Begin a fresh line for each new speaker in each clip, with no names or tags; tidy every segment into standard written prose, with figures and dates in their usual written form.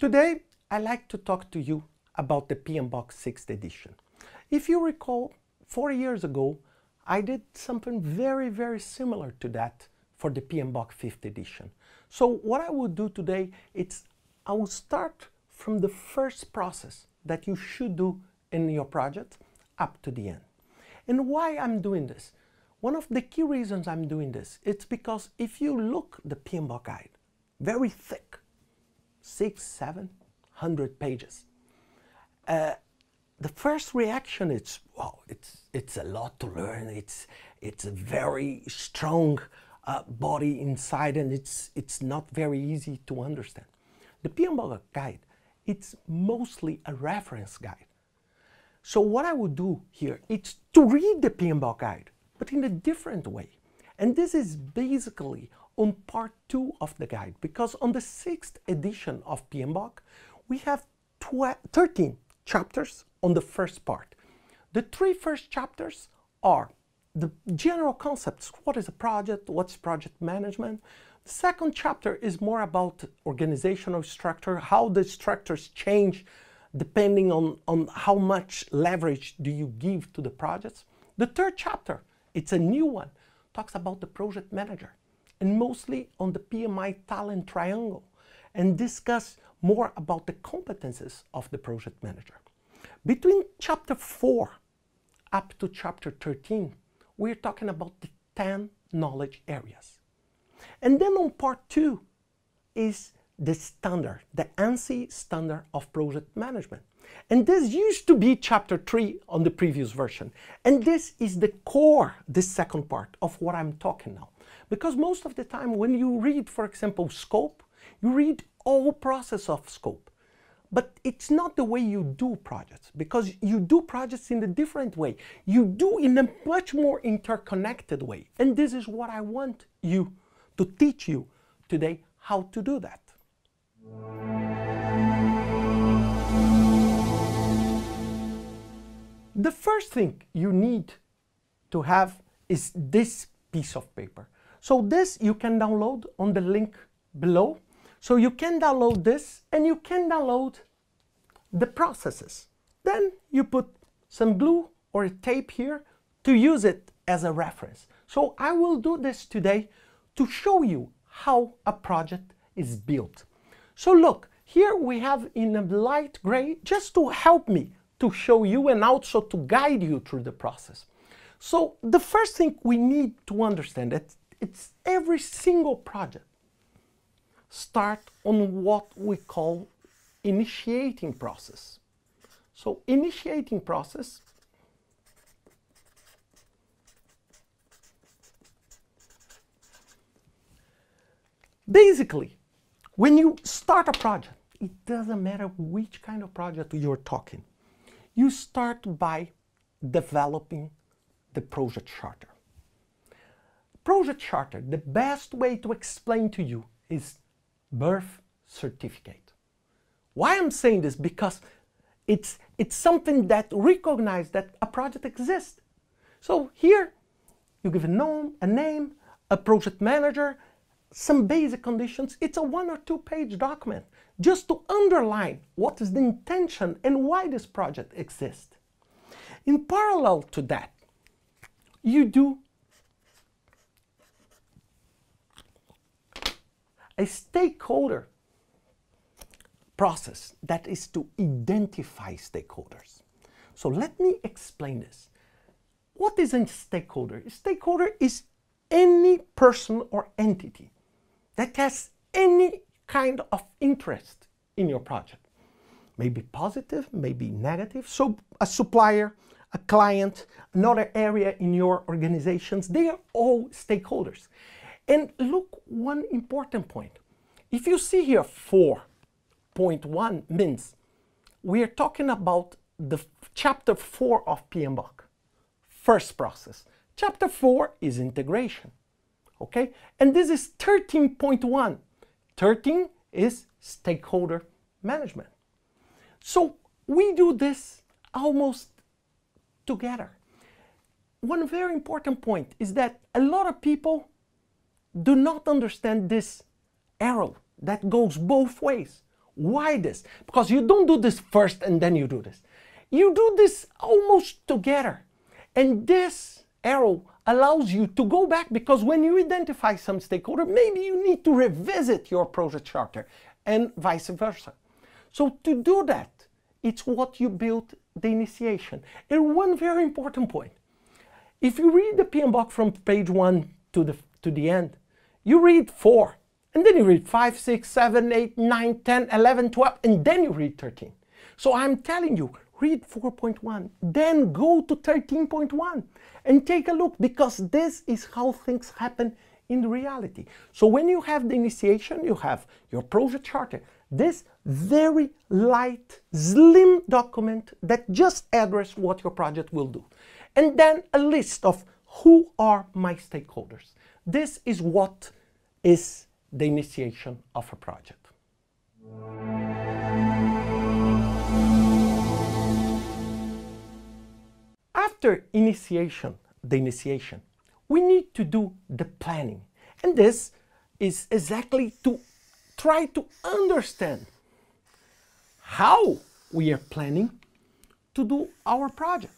Today, I'd like to talk to you about the PMBOK 6th edition. If you recall, 4 years ago, I did something very similar to that for the PMBOK 5th edition. So what I will do today is I will start from the first process that you should do in your project up to the end. And why I'm doing this? One of the key reasons I'm doing this, it's because if you look the PMBOK guide, very thick, 600-700 pages. The first reaction is, wow, it's a lot to learn. It's a very strong body inside, and it's not very easy to understand. The PMBOK guide, it's mostly a reference guide. So what I would do here is to read the PMBOK guide, but in a different way. And this is basically on part 2 of the guide, because on the 6th edition of PMBOK, we have 13 chapters on the first part. The 3 first chapters are the general concepts. What is a project? What's project management? The second chapter is more about organizational structure, how the structures change depending on how much leverage do you give to the projects. The third chapter, it's a new one, talks about the project manager and mostly on the PMI talent triangle, and discuss more about the competences of the project manager. Between chapter 4 up to chapter 13, we're talking about the 10 knowledge areas. And then on part 2 is the standard, the ANSI standard of project management. And this used to be chapter 3 on the previous version. And this is the core, this second part of what I'm talking now. Because most of the time when you read, for example, scope, you read all process of scope. But it's not the way you do projects, because you do projects in a different way. You do in a much more interconnected way. And this is what I want you to teach you today, how to do that. The first thing you need to have is this piece of paper. So this you can download on the link below. So you can download this and you can download the processes. Then you put some glue or a tape here to use it as a reference. So I will do this today to show you how a project is built. So look, here we have in a light gray, just to help me to show you and also to guide you through the process. So the first thing we need to understand that it's every single project start on what we call initiating process. So initiating process basically, when you start a project, it doesn't matter which kind of project you're talking. You start by developing the project charter. Project charter, the best way to explain to you is birth certificate. Why I'm saying this? Because it's something that recognizes that a project exists. So here you give a name, a project manager, some basic conditions. It's a 1 or 2 page document just to underline what is the intention and why this project exists. In parallel to that, you do a stakeholder process that is to identify stakeholders. So let me explain this. What is a stakeholder? A stakeholder is any person or entity that has any kind of interest in your project. Maybe positive, maybe negative. So a supplier, a client, another area in your organizations, they are all stakeholders. And look, one important point. If you see here 4.1 means we are talking about the chapter 4 of PMBOK, first process. Chapter 4 is integration. Okay? And this is 13.1. 13 is stakeholder management. So we do this almost together. One very important point is that a lot of people do not understand this arrow that goes both ways. Why this? Because you don't do this first and then you do this. You do this almost together. And this arrow allows you to go back, because when you identify some stakeholder, maybe you need to revisit your project charter and vice versa. So to do that, it's what you build the initiation. And one very important point. If you read the PMBOK from page 1 to the end, you read 4, and then you read 5, 6, 7, 8, 9, 10, 11, 12, and then you read 13. So I'm telling you, read 4.1, then go to 13.1 and take a look, because this is how things happen in reality. So when you have the initiation, you have your project charter, this very light, slim document that just addresses what your project will do. And then a list of who are my stakeholders. This is what is the initiation of a project. After the initiation, we need to do the planning. And this is exactly to try to understand how we are planning to do our project.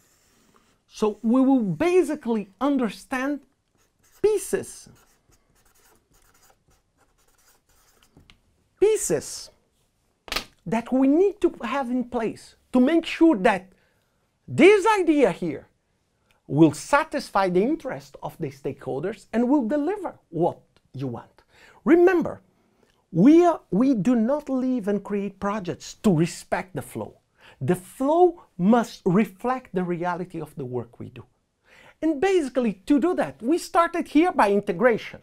So we will basically understand pieces that we need to have in place to make sure that this idea here will satisfy the interest of the stakeholders and will deliver what you want. Remember, we do not live and create projects to respect the flow. The flow must reflect the reality of the work we do. And basically, to do that, we started here by integration.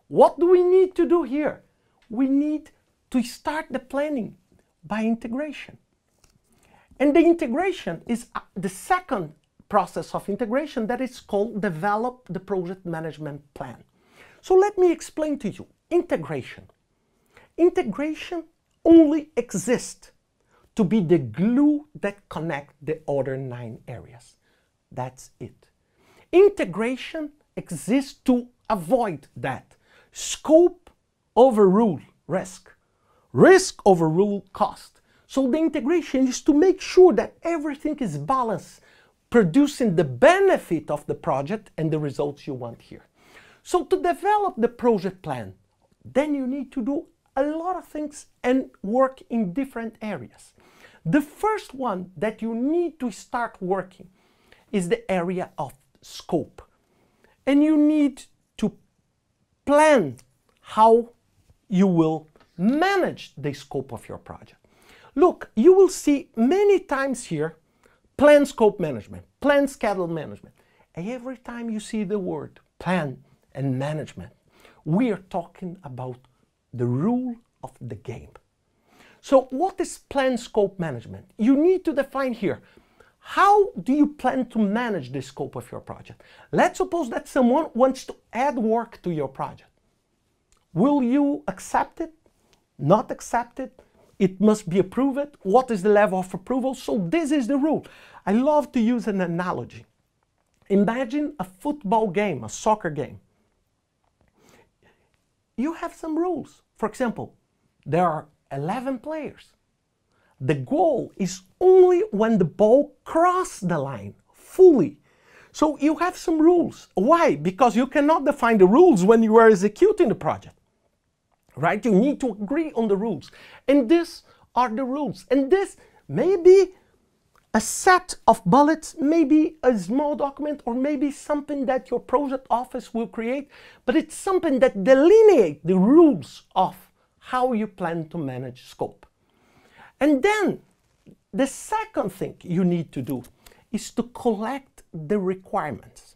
What do we need to do here? We need to start the planning by integration. And the integration is the second process of integration that is called develop the project management plan. So let me explain to you. Integration. Integration only exists to be the glue that connects the other 9 areas. That's it. Integration exists to avoid that. Scope overrule risk. Risk overrule cost. So the integration is to make sure that everything is balanced, producing the benefit of the project and the results you want here. So to develop the project plan, then you need to do a lot of things and work in different areas. The first one that you need to start working is the area of scope. And you need to plan how you will manage the scope of your project. Look, you will see many times here, plan scope management, plan schedule management. Every time you see the word plan and management, we are talking about the rule of the game. So what is plan scope management? You need to define here, how do you plan to manage the scope of your project? Let's suppose that someone wants to add work to your project. Will you accept it? Not accept it? It must be approved. What is the level of approval? So this is the rule. I love to use an analogy. Imagine a football game, a soccer game. You have some rules. For example, there are 11 players. The goal is only when the ball crosses the line fully. So you have some rules. Why? Because you cannot define the rules when you are executing the project. Right? You need to agree on the rules. And these are the rules. And this may be a set of bullets, maybe a small document, or maybe something that your project office will create, but it's something that delineates the rules of how you plan to manage scope. And then the second thing you need to do is to collect the requirements.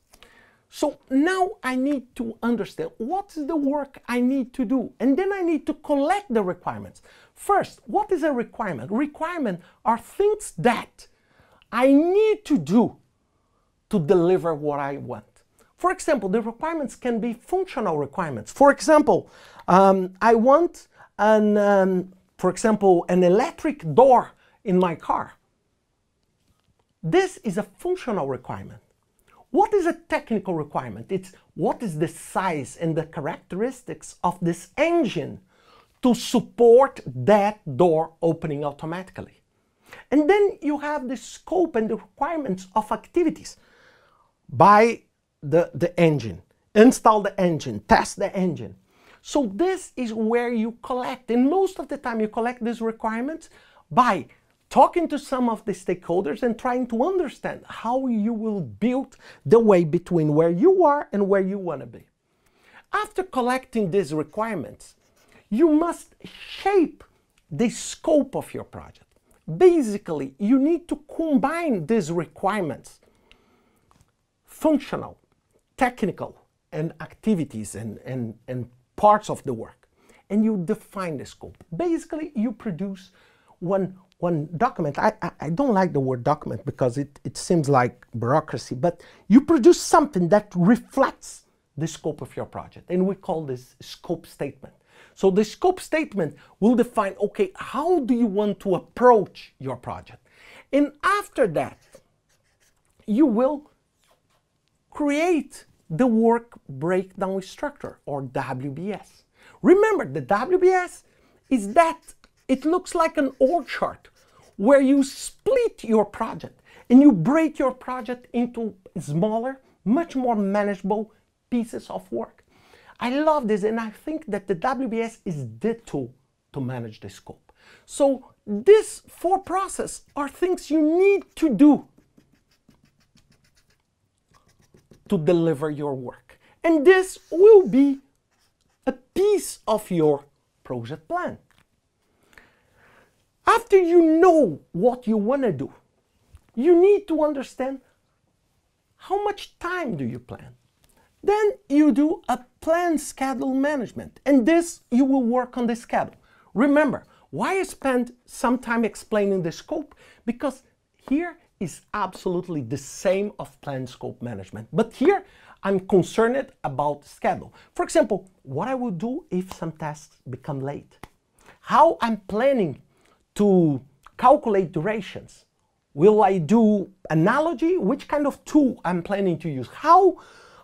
So now I need to understand what is the work I need to do, and then I need to collect the requirements. First, what is a requirement? Requirements are things that I need to do to deliver what I want. For example, the requirements can be functional requirements. For example, I want for example, an electric door in my car. This is a functional requirement. What is a technical requirement? It's what is the size and the characteristics of this engine to support that door opening automatically. And then you have the scope and the requirements of activities. Buy the engine, install the engine, test the engine. So this is where you collect, and most of the time you collect these requirements by talking to some of the stakeholders and trying to understand how you will build the way between where you are and where you want to be. After collecting these requirements, you must shape the scope of your project. Basically, you need to combine these requirements, functional, technical, and activities and parts of the work, and you define the scope. Basically, you produce one document. I don't like the word document because it seems like bureaucracy, but you produce something that reflects the scope of your project, and we call this scope statement. So the scope statement will define, okay, how do you want to approach your project? And after that, you will create the work breakdown structure, or WBS. Remember, the WBS is that it looks like an org chart where you split your project and you break your project into smaller, much more manageable pieces of work. I love this, and I think that the WBS is the tool to manage the scope. So these 4 processes are things you need to do to deliver your work. And this will be a piece of your project plan. After you know what you want to do, you need to understand how much time do you plan. Then you do a plan schedule management, and this you will work on the schedule. Remember, why I spent some time explaining the scope? Because here is absolutely the same of plan scope management, but here I'm concerned about schedule. For example, what I will do if some tasks become late, how I'm planning to calculate durations. Will I do analogy? Which kind of tool I'm planning to use?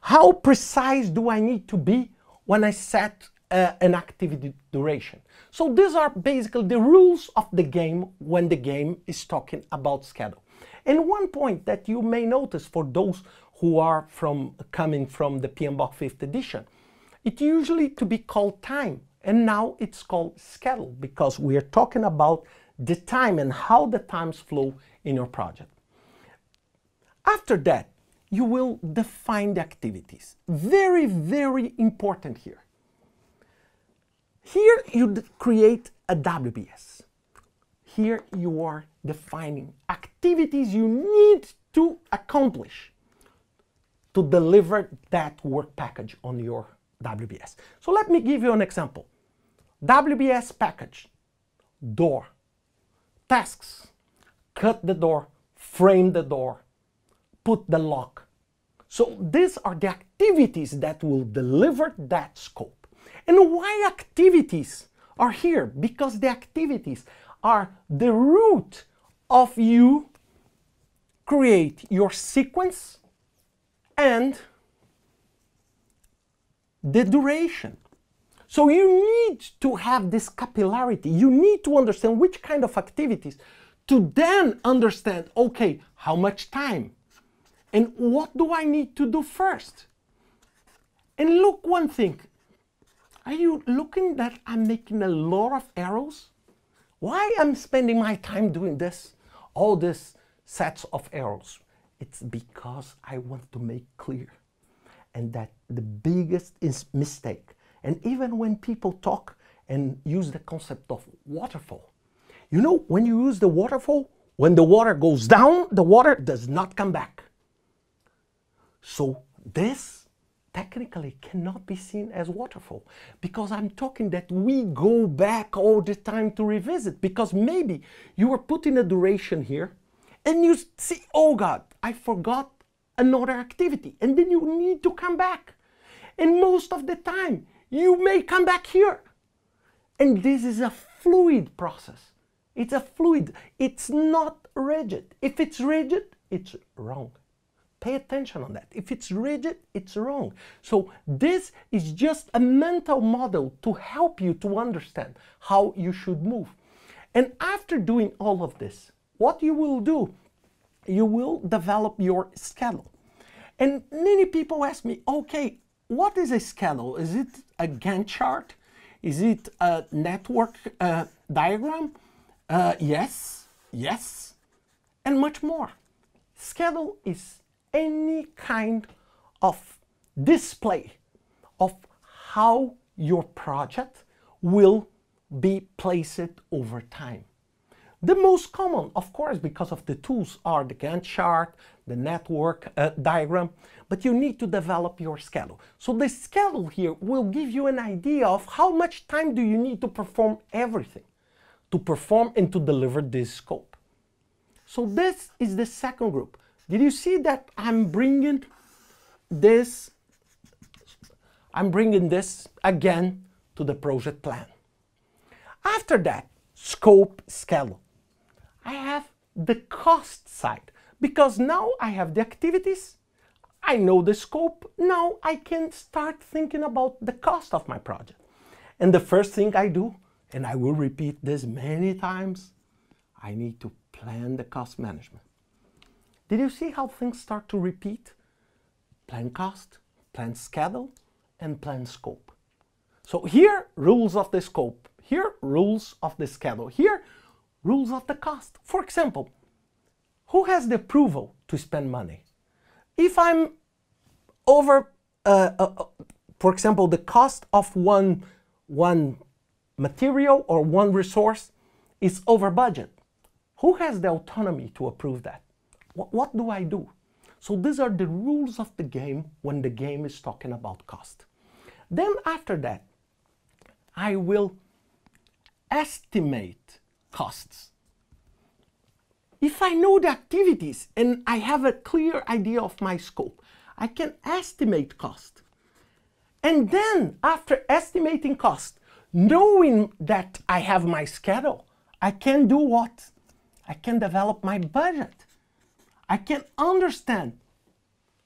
How precise do I need to be when I set an activity duration? So these are basically the rules of the game when the game is talking about schedule. And one point that you may notice for those who are coming from the PMBOK 5th edition, it usually to be called time, and now it's called schedule because we are talking about the time and how the times flow in your project. After that, you will define the activities. Very, very important here. Here you create a WBS. Here you are defining activities you need to accomplish to deliver that work package on your WBS. So let me give you an example. WBS package, door, tasks, cut the door, frame the door, put the lock. So these are the activities that will deliver that scope. And why activities are here? Because the activities are the root of you create your sequence and the duration. So you need to have this capillarity. You need to understand which kind of activities to then understand, okay, how much time? And what do I need to do first? And look one thing. Are you looking that I'm making a lot of arrows? Why I'm spending my time doing this? All these sets of arrows. It's because I want to make clear. And that the biggest mistake, and even when people talk and use the concept of waterfall, you know, when you use the waterfall, when the water goes down, the water does not come back. So this technically cannot be seen as waterfall, because I'm talking that we go back all the time to revisit, because maybe you are putting a duration here and you see, oh God, I forgot another activity, and then you need to come back. And most of the time you may come back here. And this is a fluid process. It's a fluid. It's not rigid. If it's rigid, it's wrong. Pay attention on that. If it's rigid, it's wrong. So this is just a mental model to help you to understand how you should move. And after doing all of this, what you will do, you will develop your schedule. And many people ask me, okay, what is a schedule? Is it a Gantt chart? Is it a network diagram? Yes, and much more. Schedule is any kind of display of how your project will be placed over time. The most common, of course, because of the tools, are the Gantt chart, the network diagram, but you need to develop your schedule. So the schedule here will give you an idea of how much time do you need to perform everything, to perform and to deliver this scope. So this is the second group. Did you see that I'm bringing this again to the project plan? After that, scope schedule. I have the cost side, because now I have the activities, I know the scope, now I can start thinking about the cost of my project. And the first thing I do, and I will repeat this many times, I need to plan the cost management. Did you see how things start to repeat? Plan cost, plan schedule, and plan scope. So here, rules of the scope. Here, rules of the schedule. Here, rules of the cost. For example, who has the approval to spend money? If I'm over, for example, the cost of one material or one resource is over budget, who has the autonomy to approve that? What do I do? So these are the rules of the game when the game is talking about cost. Then after that, I will estimate costs. If I know the activities and I have a clear idea of my scope, I can estimate cost. And then after estimating cost, knowing that I have my schedule, I can do what? I can develop my budget. I can understand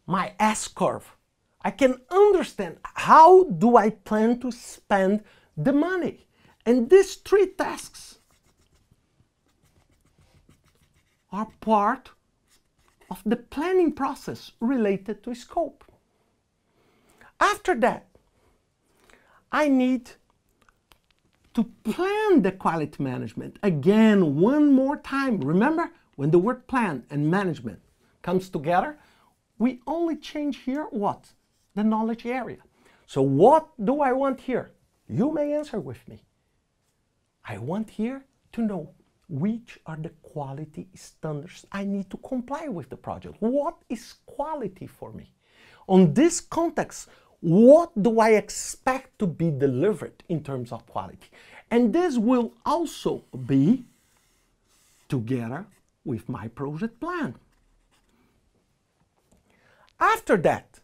my S-curve. I can understand how do I plan to spend the money. And these three tasks are part of the planning process related to scope. After that, I need to plan the quality management. Again, one more time. Remember, when the word plan and management comes together, we only change here what? The knowledge area. So what do I want here? You may answer with me. I want here to know which are the quality standards I need to comply with the project. What is quality for me? On this context, what do I expect to be delivered in terms of quality? And this will also be together with my project plan. After that,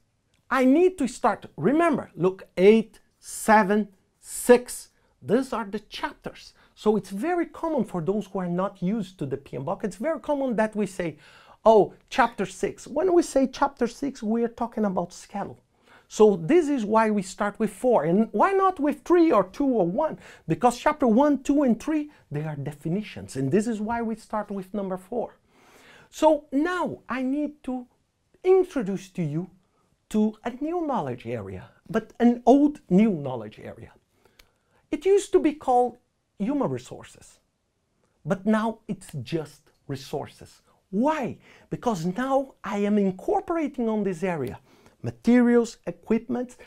I need to start, remember, look, 8, 7, 6, these are the chapters. So it's very common for those who are not used to the PMBOK, it's very common that we say, oh, chapter 6. When we say chapter 6, we are talking about schedule. So this is why we start with 4. And why not with 3 or 2 or 1? Because chapter 1, 2, and 3, they are definitions. And this is why we start with number 4. So now I need to introduce to you to a new knowledge area, but an old new knowledge area. It used to be called human resources, but now it's just resources. Why? Because now I am incorporating on this area materials, equipment,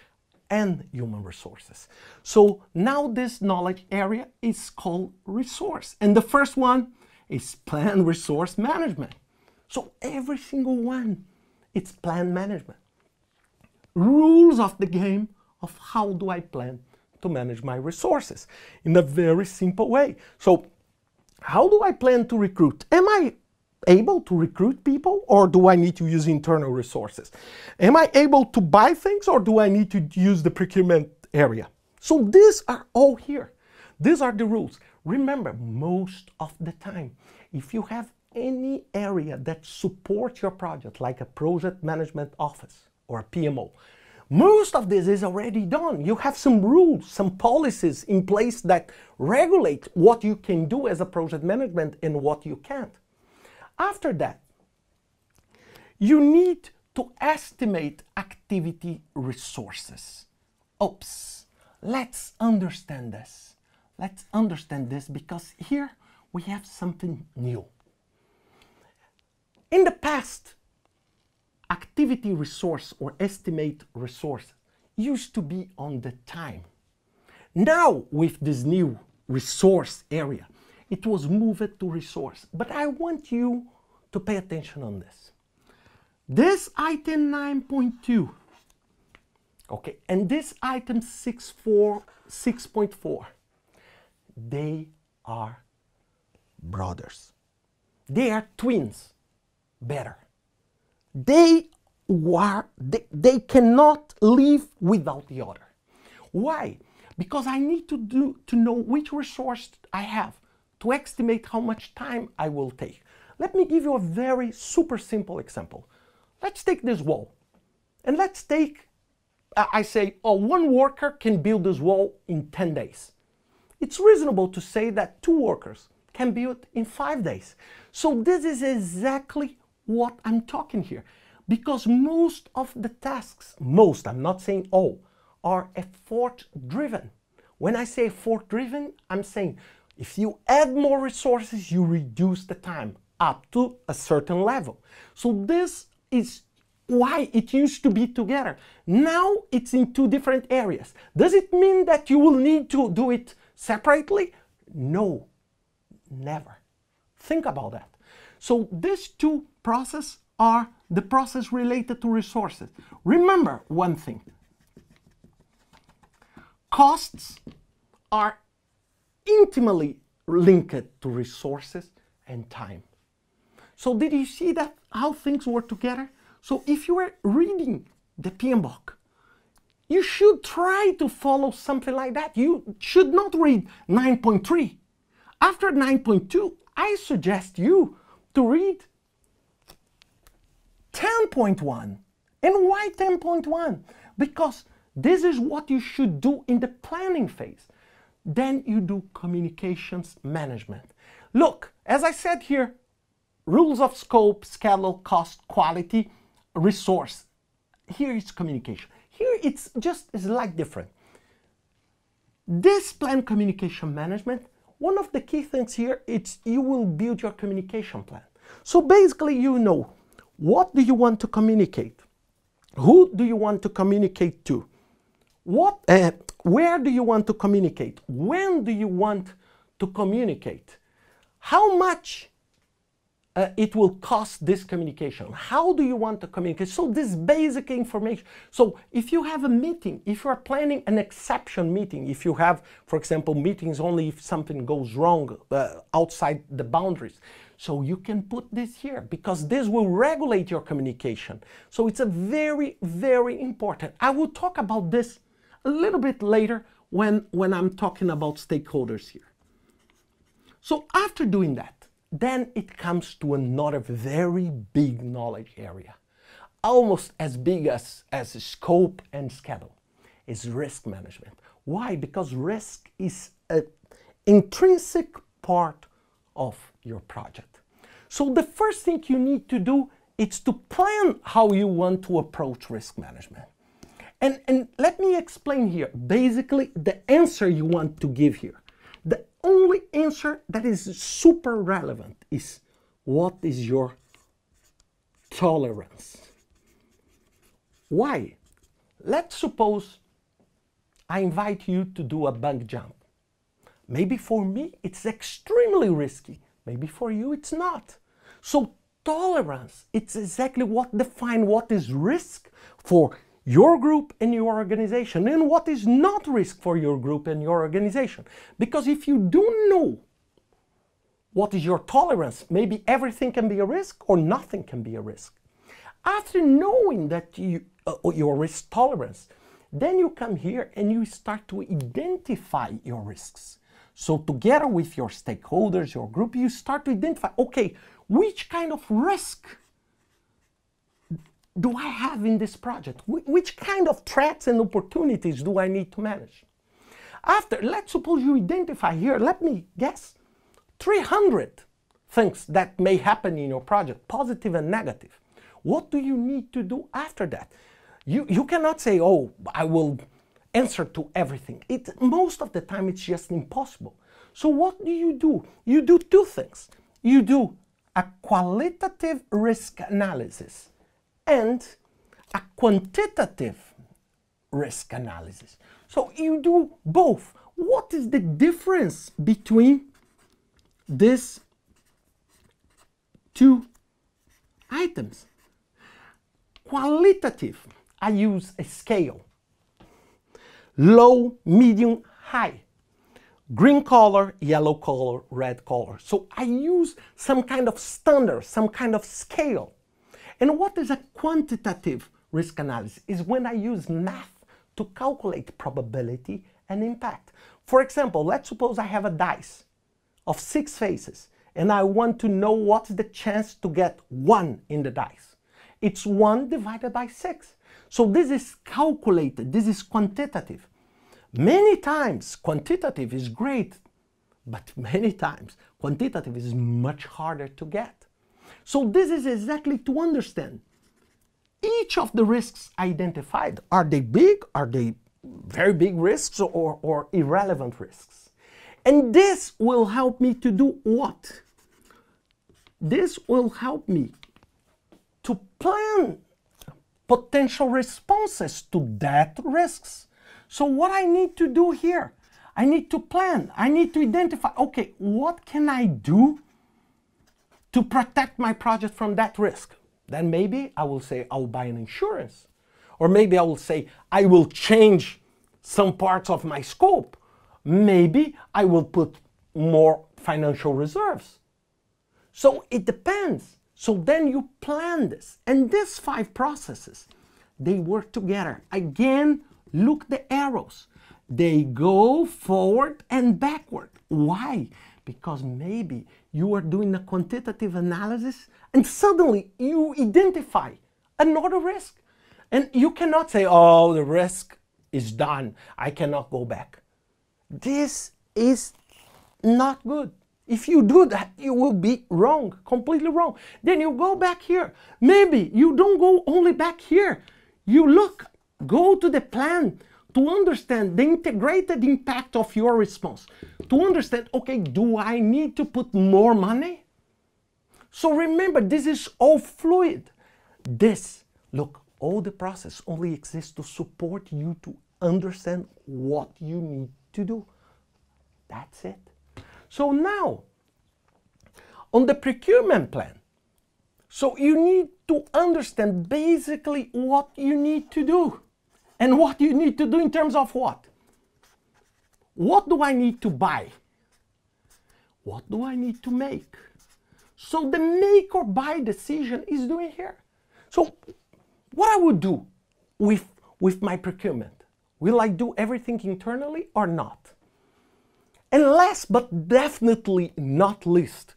and human resources. So now this knowledge area is called resource. And the first one is plan resource management. So every single one, it's plan management. Rules of the game of how do I plan to manage my resources in a very simple way. So how do I plan to recruit? Am I able to recruit people, or do I need to use internal resources? Am I able to buy things, or do I need to use the procurement area? So these are all here. These are the rules. Remember, most of the time, if you have any area that supports your project, like a project management office or a PMO, most of this is already done. You have some rules, some policies in place that regulate what you can do as a project management and what you can't. After that, you need to estimate activity resources. Oops, let's understand this. Let's understand this because here we have something new. In the past, activity resource or estimate resource used to be on the time. Now with this new resource area, it was moved to resource. But I want you to pay attention on this. This item 9.2, okay, and this item 6.4, they are brothers. They are twins, better. They cannot live without the other. Why? Because I need to know which resource I have to estimate how much time I will take. Let me give you a very super simple example. Let's take this wall. And let's take, I say, oh, one worker can build this wall in 10 days. It's reasonable to say that 2 workers can build in 5 days. So this is exactly what I'm talking here, because most of the tasks, I'm not saying all, are effort driven. When I say effort driven, I'm saying if you add more resources, you reduce the time up to a certain level. So this is why it used to be together. Now it's in 2 different areas. Does it mean that you will need to do it separately? No, never. Think about that. So these 2 processes are the process related to resources. Remember one thing. Costs are intimately linked to resources and time. So did you see that how things work together? So if you are reading the PMBOK, you should try to follow something like that. You should not read 9.3. After 9.2, I suggest you to read 10.1. And why 10.1? Because this is what you should do in the planning phase. Then you do communications management. Look, as I said here, rules of scope, schedule, cost, quality, resource. Here it's communication. Here it's like different. This plan communication management, one of the key things here, it's you will build your communication plan. So basically you know, what do you want to communicate? Who do you want to communicate to? Where do you want to communicate? When do you want to communicate? How much it will cost this communication? How do you want to communicate? So this basic information. So if you have a meeting, if you are planning an exception meeting, if you have, for example, meetings only if something goes wrong outside the boundaries, so you can put this here because this will regulate your communication. So it's a very, very important. I will talk about this a little bit later when I'm talking about stakeholders here. So after doing that, then it comes to another very big knowledge area, almost as big as scope and schedule, is risk management. Why? Because risk is an intrinsic part of your project. So the first thing you need to do is to plan how you want to approach risk management. And let me explain here, basically the answer you want to give here. The only answer that is super relevant is what is your tolerance? Why? Let's suppose I invite you to do a bungee jump. Maybe for me it's extremely risky. Maybe for you it's not. So tolerance, it's exactly what defines what is risk for your group and your organization, and what is not risk for your group and your organization. Because if you don't know what is your tolerance, maybe everything can be a risk or nothing can be a risk. After knowing that your risk tolerance, then you come here and you start to identify your risks. So together with your stakeholders, your group, you start to identify, okay, which kind of risk do I have in this project? Which kind of threats and opportunities do I need to manage? After, let's suppose you identify here, let me guess, 300 things that may happen in your project, positive and negative. What do you need to do after that? You cannot say, oh, I will answer to everything. Most of the time it's just impossible. So what do? You do two things. You do a qualitative risk analysis and a quantitative risk analysis. So you do both. What is the difference between these two items? Qualitative, I use a scale. Low, medium, high. Green color, yellow color, red color. So I use some kind of standard, some kind of scale. And what is a quantitative risk analysis? Is when I use math to calculate probability and impact. For example, let's suppose I have a dice of 6 faces and I want to know what's the chance to get 1 in the dice. It's 1 divided by 6. So this is calculated, this is quantitative. Many times quantitative is great, but many times quantitative is much harder to get. So this is exactly to understand each of the risks identified. Are they big? Are they very big risks or irrelevant risks? And this will help me to do what? This will help me to plan potential responses to that risks. So what I need to do here, I need to plan, I need to identify, okay, what can I do to protect my project from that risk? Then maybe I will say I'll buy an insurance. Or maybe I will say I will change some parts of my scope. Maybe I will put more financial reserves. So it depends. So then you plan this. And these 5 processes, they work together. Again, look the arrows. They go forward and backward. Why? Because maybe you are doing a quantitative analysis and suddenly you identify another risk. And you cannot say, oh, the risk is done, I cannot go back. This is not good. If you do that, you will be wrong, completely wrong. Then you go back here. Maybe you don't go only back here. You look, go to the plan to understand the integrated impact of your response. To understand, okay, do I need to put more money? So remember, this is all fluid. This, look, all the process only exists to support you to understand what you need to do. That's it. So now, on the procurement plan, so you need to understand basically what you need to do. And what you need to do in terms of what? What do I need to buy? What do I need to make? So the make or buy decision is doing here. So what I would do with my procurement? Will I do everything internally or not? And last but definitely not least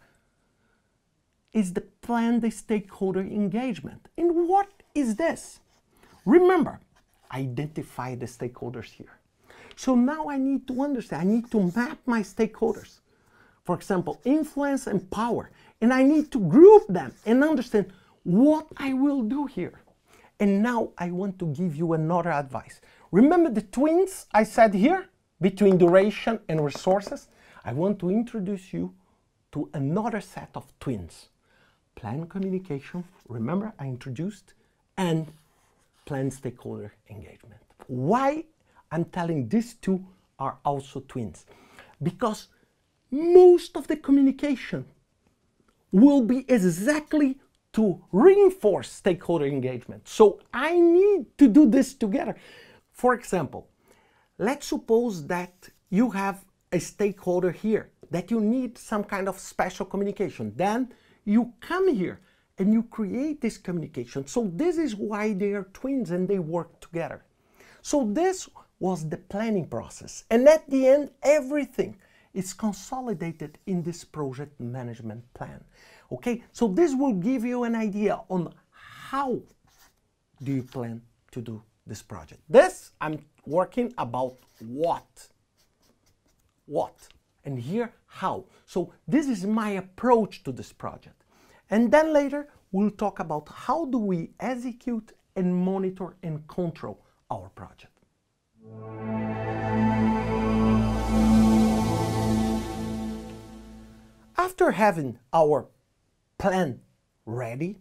is the plan the stakeholder engagement. And what is this? Remember, identify the stakeholders here. So now I need to understand, I need to map my stakeholders. For example, influence and power. And I need to group them and understand what I will do here. And now I want to give you another advice. Remember the twins I said here between duration and resources? I want to introduce you to another set of twins. Plan communication, remember I introduced, and plan stakeholder engagement. Why I'm telling these two are also twins? Because most of the communication will be exactly to reinforce stakeholder engagement. So I need to do this together. For example, let's suppose that you have a stakeholder here, that you need some kind of special communication. Then you come here and you create this communication. So this is why they are twins and they work together. So this was the planning process. And at the end, everything is consolidated in this project management plan. Okay, so this will give you an idea on how do you plan to do this project. This, I'm working about what, and here how. So this is my approach to this project. And then later, we'll talk about how do we execute and monitor and control our project. After having our plan ready,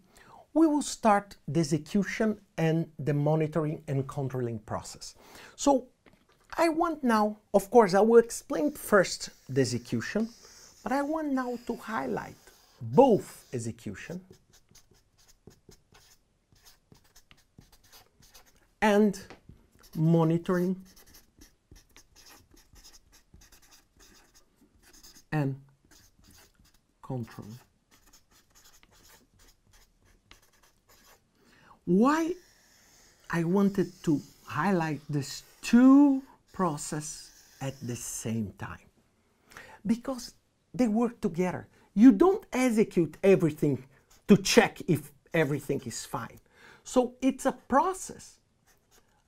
we will start the execution and the monitoring and controlling process. So I want now, of course, I will explain first the execution, but I want now to highlight both execution and monitoring and control. Why I wanted to highlight these two processes at the same time? Because they work together. You don't execute everything to check if everything is fine. So it's a process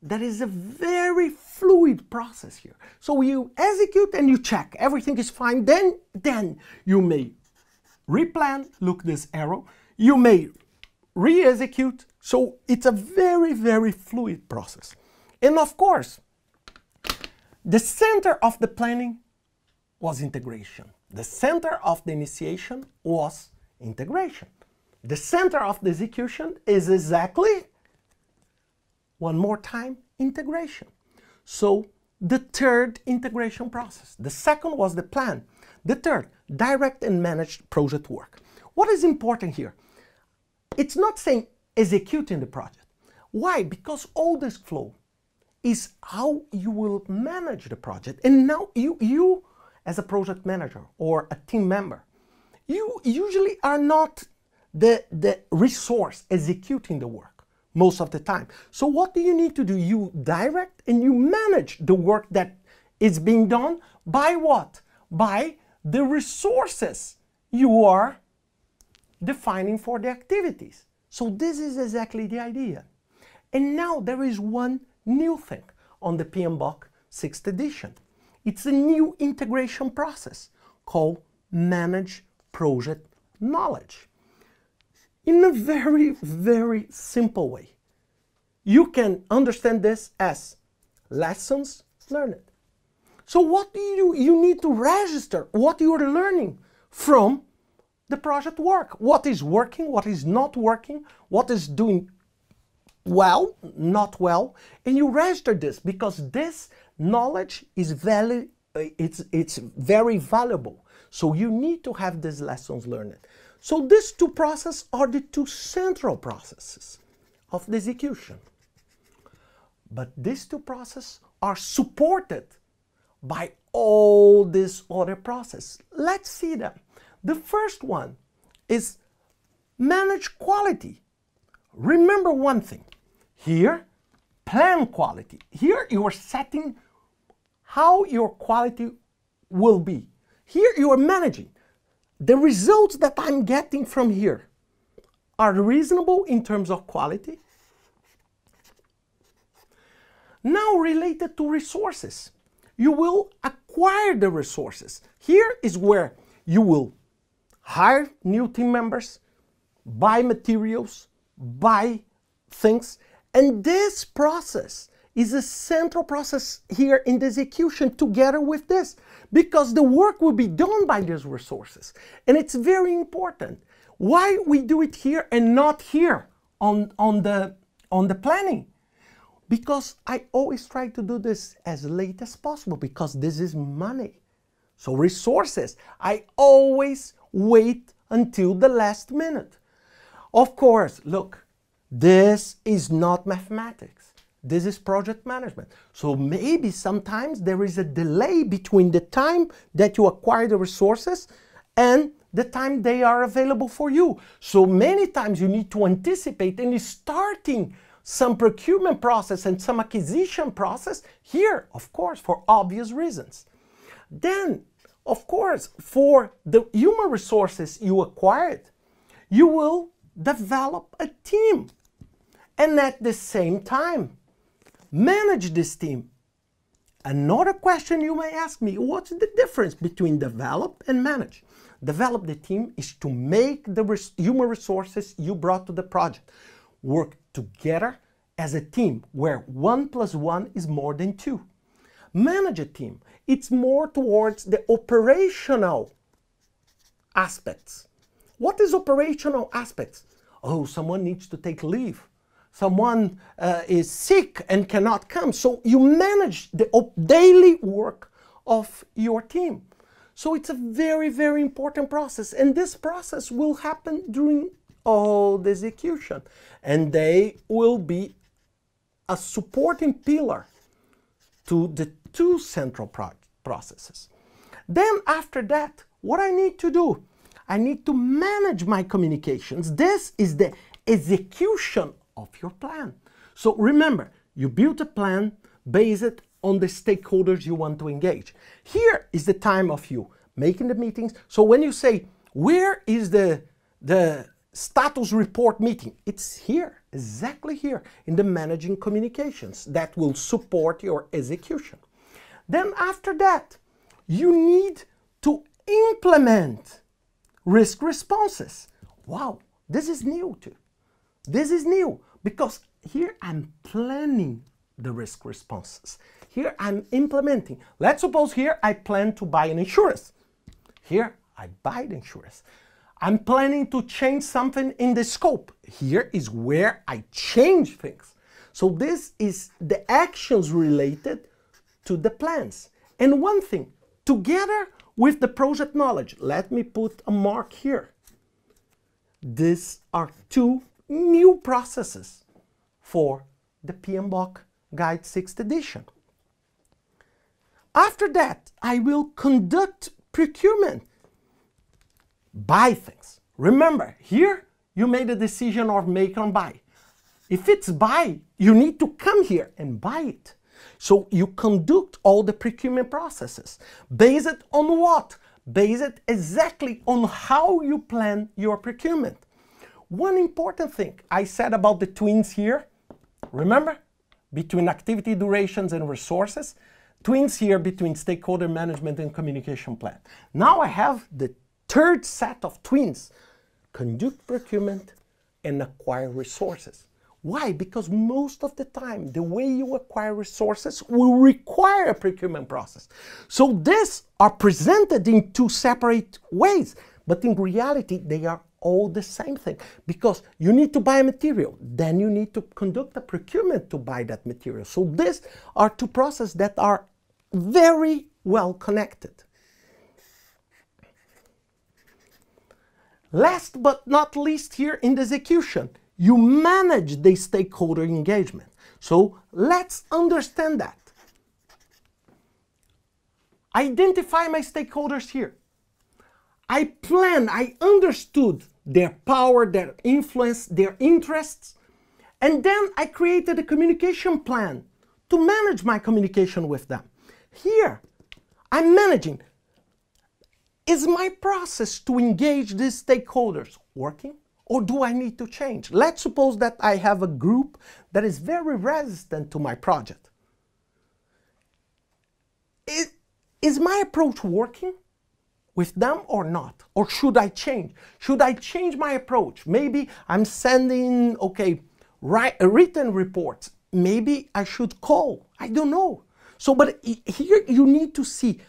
that is a very fluid process here. So you execute and you check everything is fine. Then you may replan, look this arrow, you may re-execute. So it's a very, very fluid process. And of course, the center of the planning was integration. The center of the initiation was integration. The center of the execution is exactly, one more time, integration. So the third integration process. The second was the plan. The third, direct and managed project work. What is important here? It's not saying executing the project. Why? Because all this flow is how you will manage the project. And now you as a project manager or a team member, you usually are not the resource executing the work most of the time. So what do you need to do? You direct and you manage the work that is being done by what? By the resources you are defining for the activities. So this is exactly the idea. And now there is one new thing on the PMBOK 6th edition. It's a new integration process called Manage Project Knowledge. In a very, very simple way. You can understand this as lessons learned. So what do you do? You need to register what you are learning from the project work. What is working, what is not working, what is doing well, not well, and you register this because this knowledge is it's very valuable. So you need to have these lessons learned. So these two processes are the two central processes of the execution. But these two processes are supported by all these other processes. Let's see them. The first one is manage quality. Remember one thing. Here, plan quality. Here you are setting how your quality will be. Here you are managing. The results that I'm getting from here are reasonable in terms of quality. Now related to resources. You will acquire the resources. Here is where you will hire new team members, buy materials, buy things, and this process is a central process here in the execution together with this, because the work will be done by these resources. And it's very important. Why we do it here and not here on the planning? Because I always try to do this as late as possible because this is money. So resources, I always wait until the last minute. Of course, look, this is not mathematics. This is project management. So maybe sometimes there is a delay between the time that you acquire the resources and the time they are available for you. So many times you need to anticipate and starting some procurement process and some acquisition process here, of course, for obvious reasons. Then, of course, for the human resources you acquired, You will develop a team. And at the same time, manage this team. Another question you may ask me, what's the difference between develop and manage? Develop the team is to make the human resources you brought to the project work together as a team where 1 + 1 is more than 2. Manage a team, it's more towards the operational aspects. What is operational aspects? Oh, someone needs to take leave. Someone is sick and cannot come. So you manage the daily work of your team. So it's a very, very important process. And this process will happen during all the execution. And they will be a supporting pillar to the 2 central processes. Then after that, what I need to do? I need to manage my communications. This is the execution of your plan. So remember, you build a plan based on the stakeholders you want to engage. Here is the time of you making the meetings. So when you say, where is the status report meeting? It's here, exactly here, in the managing communications that will support your execution. Then after that, you need to implement risk responses. Wow, this is new too. This is new because here I'm planning the risk responses. Here I'm implementing. Let's suppose here I plan to buy an insurance. Here I buy the insurance. I'm planning to change something in the scope. Here is where I change things. So this is the actions related to the plans. And one thing, together with the project knowledge, let me put a mark here. These are 2 new processes for the PMBOK Guide 6th edition. After that, I will conduct procurement. Buy things. Remember, here you made a decision of make or buy. If it's buy, you need to come here and buy it. So you conduct all the procurement processes. Based on what? Based exactly on how you plan your procurement. One important thing I said about the twins here, remember? Between activity durations and resources. Twins here between stakeholder management and communication plan. Now I have the 3rd set of twins. Conduct procurement and acquire resources. Why? Because most of the time, the way you acquire resources will require a procurement process. So these are presented in 2 separate ways, but in reality, they are all the same thing. Because you need to buy a material, then you need to conduct a procurement to buy that material. So these are 2 processes that are very well connected. Last but not least here in the execution, you manage the stakeholder engagement. So let's understand that. Identify my stakeholders here. I understood their power, their influence, their interests, and then I created a communication plan to manage my communication with them. Here, I'm managing. Is my process to engage these stakeholders working? Or do I need to change? Let's suppose that I have a group that is very resistant to my project. Is my approach working with them or not? Or should I change? Should I change my approach? Maybe I'm sending, written reports. Maybe I should call. I don't know. So, but here you need to see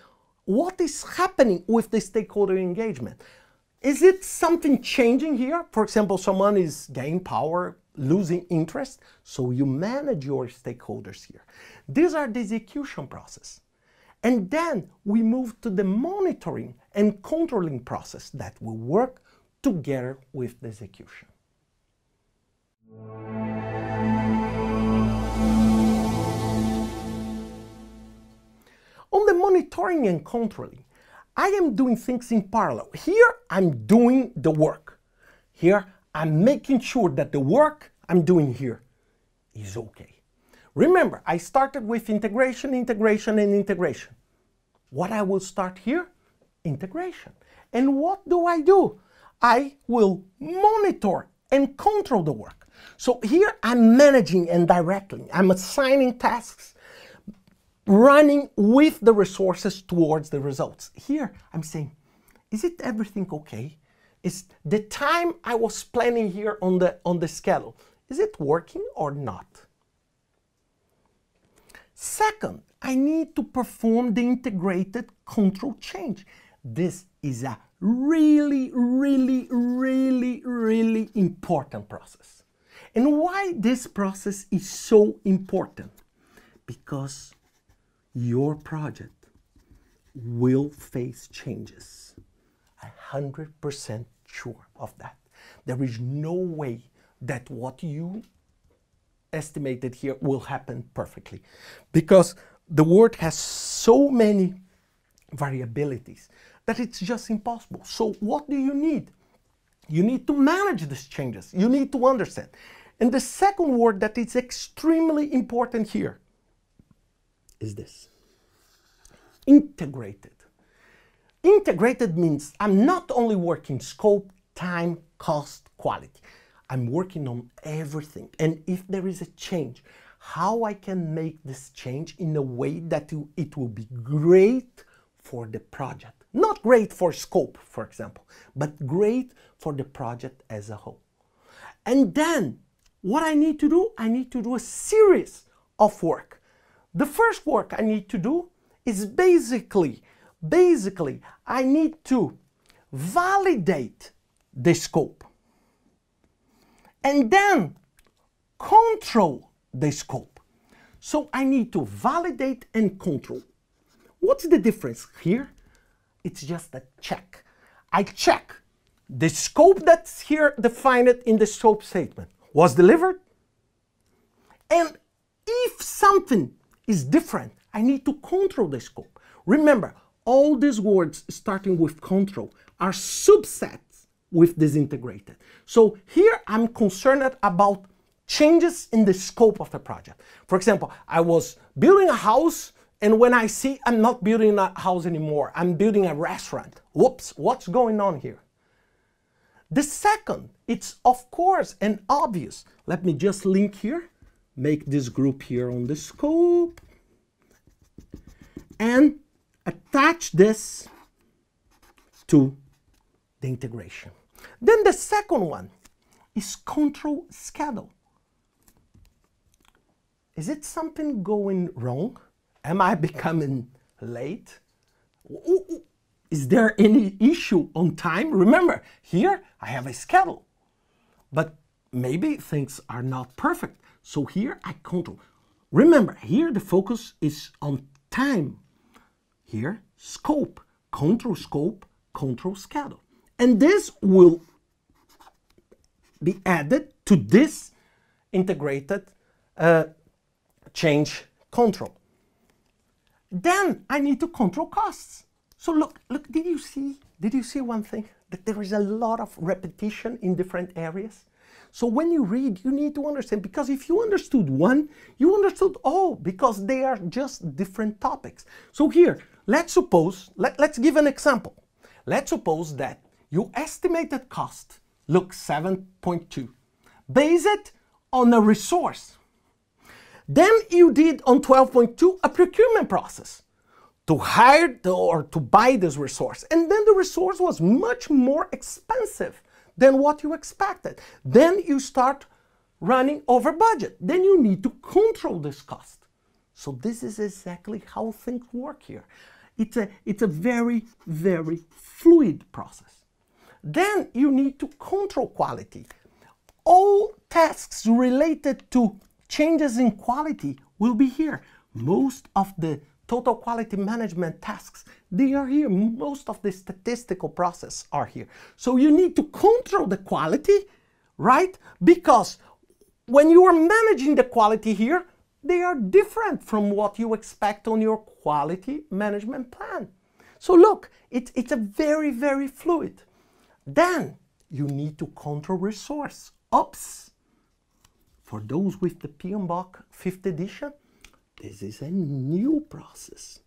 what is happening with the stakeholder engagement. Is it something changing here? For example, someone is gaining power, losing interest, so you manage your stakeholders here. These are the execution process. And then we move to the monitoring and controlling process that will work together with the execution. On the monitoring and controlling, I am doing things in parallel. Here, I'm doing the work. Here, I'm making sure that the work I'm doing here is okay. Remember, I started with integration, integration, and integration. What I will start here? Integration. And what do? I will monitor and control the work. So here I'm managing and directing. I'm assigning tasks, running with the resources towards the results. Here I'm saying, is it everything okay? Is the time I was planning here on the schedule, is it working or not? Second, I need to perform the integrated control change. This is a really, really, really, really important process. And why this process is so important? Because your project will face changes. 100% sure of that. There is no way that what you estimated here will happen perfectly, because the world has so many variabilities that it's just impossible. So what do you need? You need to manage these changes. You need to understand. And the second word that is extremely important here is this: integrated. Integrated means I'm not only working scope, time, cost, quality. I'm working on everything. And if there is a change, how I can make this change in a way that it will be great for the project. Not great for scope, for example, but great for the project as a whole. And then what I need to do, I need to do a series of work. The first work I need to do is basically I need to validate the scope and then control the scope. So I need to validate and control. What's the difference here? It's just a check. I check the scope that's here defined in the scope statement was delivered. And if something is different, I need to control the scope. Remember, all these words starting with control are subsets with this integrated. So here I'm concerned about changes in the scope of the project. For example, I was building a house, and when I see I'm not building a house anymore, I'm building a restaurant. Whoops, what's going on here? The second, it's of course and obvious. Let me just link here, make this group here on the scope, and attach this to the integration. Then the second one is control schedule. Is it something going wrong? Am I becoming late? Is there any issue on time? Remember, here I have a schedule, but maybe things are not perfect. So here I control. Remember, here the focus is on time. Here, scope, control schedule. And this will be added to this integrated change control. Then I need to control costs. So look, did you see one thing? That there is a lot of repetition in different areas. So when you read, you need to understand, because if you understood one, you understood all, because they are just different topics. So here, let's give an example. Let's suppose that your estimated cost, look, 7.2, based on a resource. Then you did on 12.2 a procurement process to hire or to buy this resource. And then the resource was much more expensive than what you expected. Then you start running over budget. Then you need to control this cost. So this is exactly how things work here. It's a very, very fluid process. Then you need to control quality. All tasks related to changes in quality will be here. Most of the total quality management tasks, they are here. Most of the statistical process are here. So you need to control the quality, right? Because when you are managing the quality here, they are different from what you expect on your quality management plan. So look, it's a very, very fluid. Then you need to control resource. Oops. For those with the PMBOK 5th edition, this is a new process.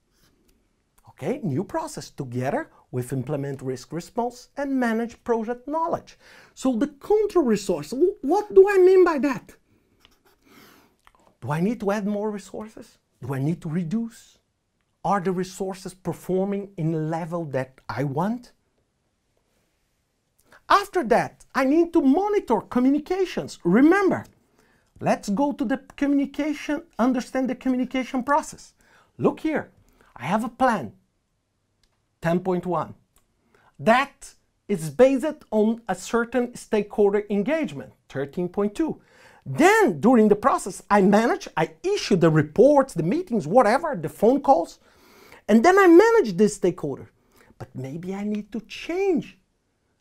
Okay, new process together with implement risk response and manage project knowledge. So the control resource, what do I mean by that? Do I need to add more resources? Do I need to reduce? Are the resources performing in a level that I want? After that, I need to monitor communications. Remember, let's go to the communication, understand the communication process. Look here, I have a plan, 10.1. That is based on a certain stakeholder engagement, 13.2. Then, during the process, I manage, I issue the reports, the meetings, whatever, the phone calls, and then I manage this stakeholder. But maybe I need to change.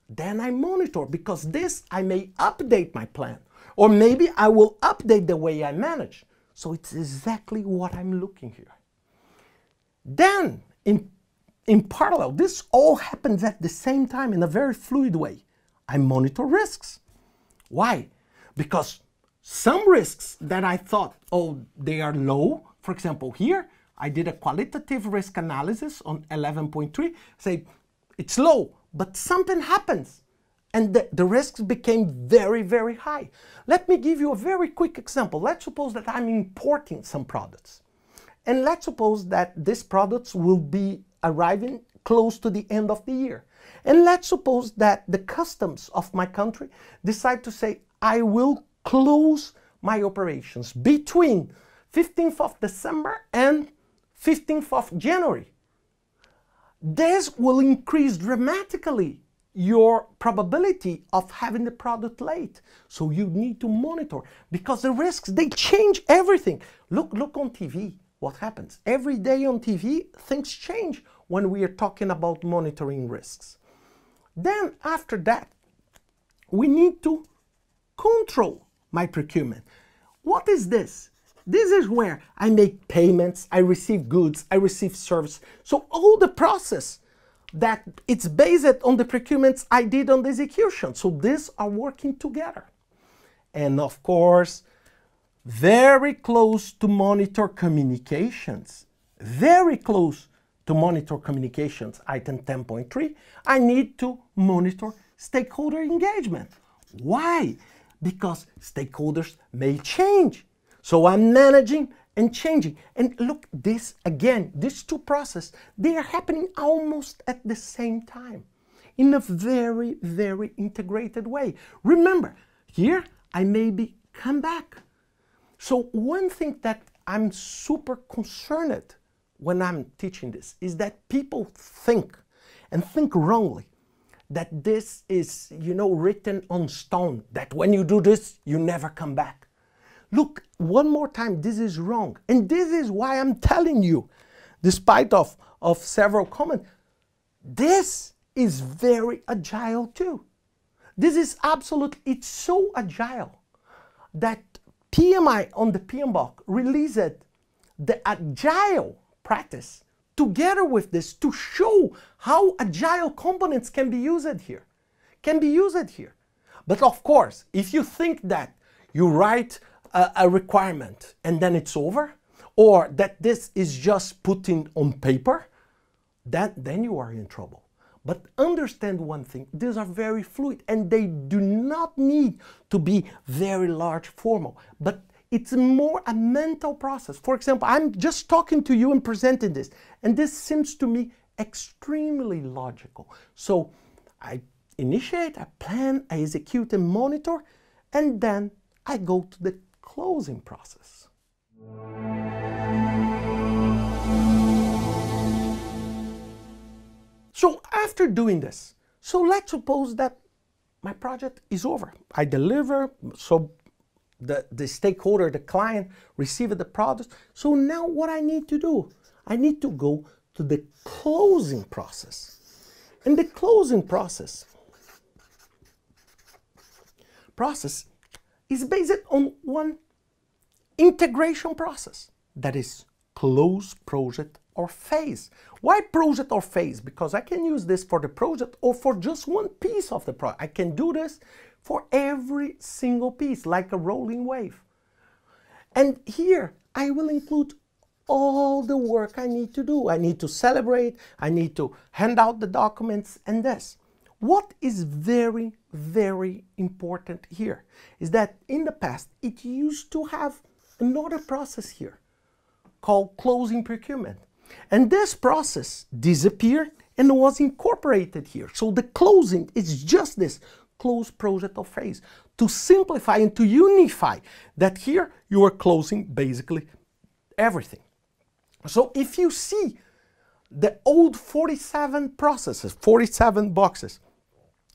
Then I monitor, because this, I may update my plan, or maybe I will update the way I manage. So it's exactly what I'm looking here. Then, in parallel, this all happens at the same time in a very fluid way. I monitor risks. Why? Because some risks that I thought, oh, they are low. For example, here, I did a qualitative risk analysis on 11.3, say it's low, but something happens and the risks became very, very high. Let me give you a very quick example. Let's suppose that I'm importing some products. And let's suppose that these products will be arriving close to the end of the year. And let's suppose that the customs of my country decide to say, I will close my operations between 15th of December and 15th of January. This will increase dramatically your probability of having the product late. So you need to monitor, because the risks, they change everything. Look on TV, what happens? Every day on TV, things change when we are talking about monitoring risks. Then after that, we need to control my procurement. What is this? This is where I make payments, I receive goods, I receive service. So all the process that it's based on the procurements I did on the execution. So these are working together. And of course, very close to monitor communications, very close to monitor communications, item 10.3, I need to monitor stakeholder engagement. Why? Because stakeholders may change. So I'm managing and changing. And look, this again, these two processes, they are happening almost at the same time in a very, very integrated way. Remember, here I maybe come back. So one thing that I'm super concerned when I'm teaching this is that people think, and think wrongly, that this is, written on stone, that when you do this, you never come back. Look, one more time, this is wrong. And this is why I'm telling you, despite of several comments, this is very agile too. This is absolutely, it's so agile that PMI on the PMBOK released the agile practice together with this to show how agile components can be used here. But of course, if you think that you write a requirement and then it's over, or that this is just putting on paper, then you are in trouble. But understand one thing, these are very fluid and they do not need to be very large formal, but it's more a mental process. For example, I'm just talking to you and presenting this, and this seems to me extremely logical. So I initiate, I plan, I execute and monitor, and then I go to the closing process. So after doing this, so let's suppose that my project is over. I deliver, so the stakeholder, the client, received the product. So now what I need to do? I need to go to the closing process. And the closing process is based on one integration process, that is close project or phase. Why project or phase? Because I can use this for the project or for just one piece of the project. I can do this for every single piece, like a rolling wave. And here I will include all the work I need to do. I need to celebrate, I need to hand out the documents and this. What is very, very important here is that in the past, it used to have another process here called closing procurement. And this process disappeared and was incorporated here. So the closing is just this, close project of phase, to simplify and to unify that here you are closing basically everything. So if you see the old 47 processes, 47 boxes,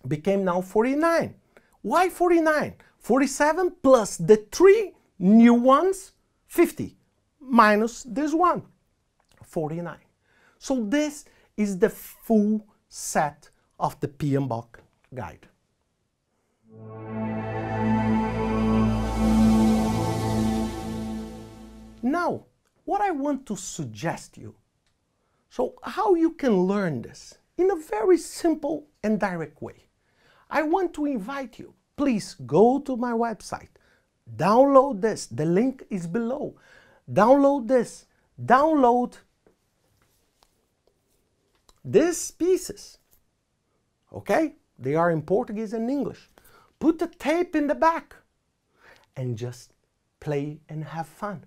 became now 49. Why 49? 47 plus the 3 new ones, 50, minus this one, 49. So this is the full set of the PMBOK guide. Now, what I want to suggest you, so how you can learn this in a very simple and direct way. I want to invite you, please go to my website, download this, the link is below, download this, download these pieces, okay? They are in Portuguese and English. Put the tape in the back and just play and have fun.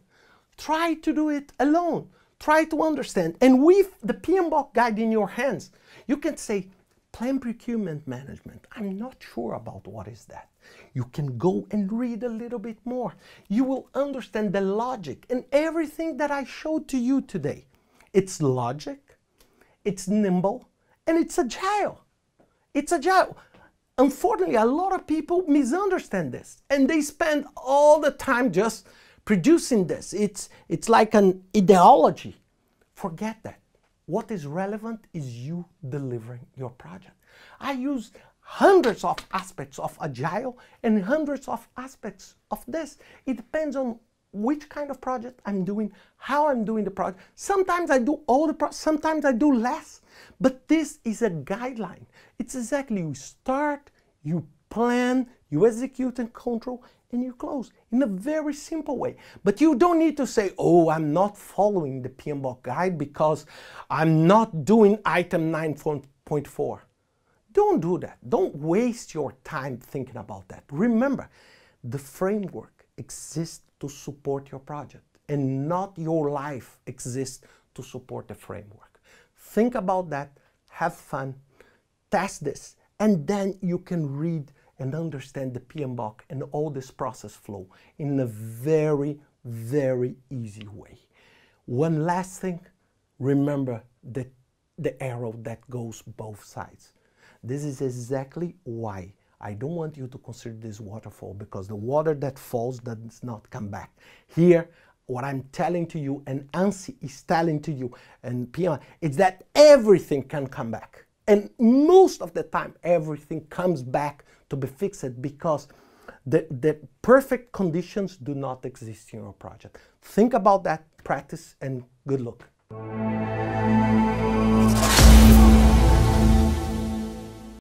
Try to do it alone. Try to understand. And with the PMBOK guide in your hands, you can say, Plan Procurement Management, I'm not sure about what is that. You can go and read a little bit more. You will understand the logic and everything that I showed to you today. It's logic, it's nimble, and it's agile. It's agile. Unfortunately, a lot of people misunderstand this and they spend all the time just producing this. It's like an ideology. Forget that. What is relevant is you delivering your project. I use hundreds of aspects of agile and hundreds of aspects of this. It depends on which kind of project I'm doing, how I'm doing the project. Sometimes I do all the projects, sometimes I do less. But this is a guideline. It's exactly you start, you plan, you execute and control, and you close in a very simple way. But you don't need to say, oh, I'm not following the PMBOK guide because I'm not doing item 9.4. Don't do that. Don't waste your time thinking about that. Remember, the framework exists to support your project and not your life exists to support the framework. Think about that, have fun, test this, and then you can read and understand the PMBOK and all this process flow in a very, very easy way. One last thing, remember the arrow that goes both sides. This is exactly why I don't want you to consider this waterfall, because the water that falls does not come back. Here, what I'm telling to you and ANSI is telling to you and PM, it's that everything can come back. And most of the time, everything comes back to be fixed because the perfect conditions do not exist in your project. Think about that, practice, and good luck.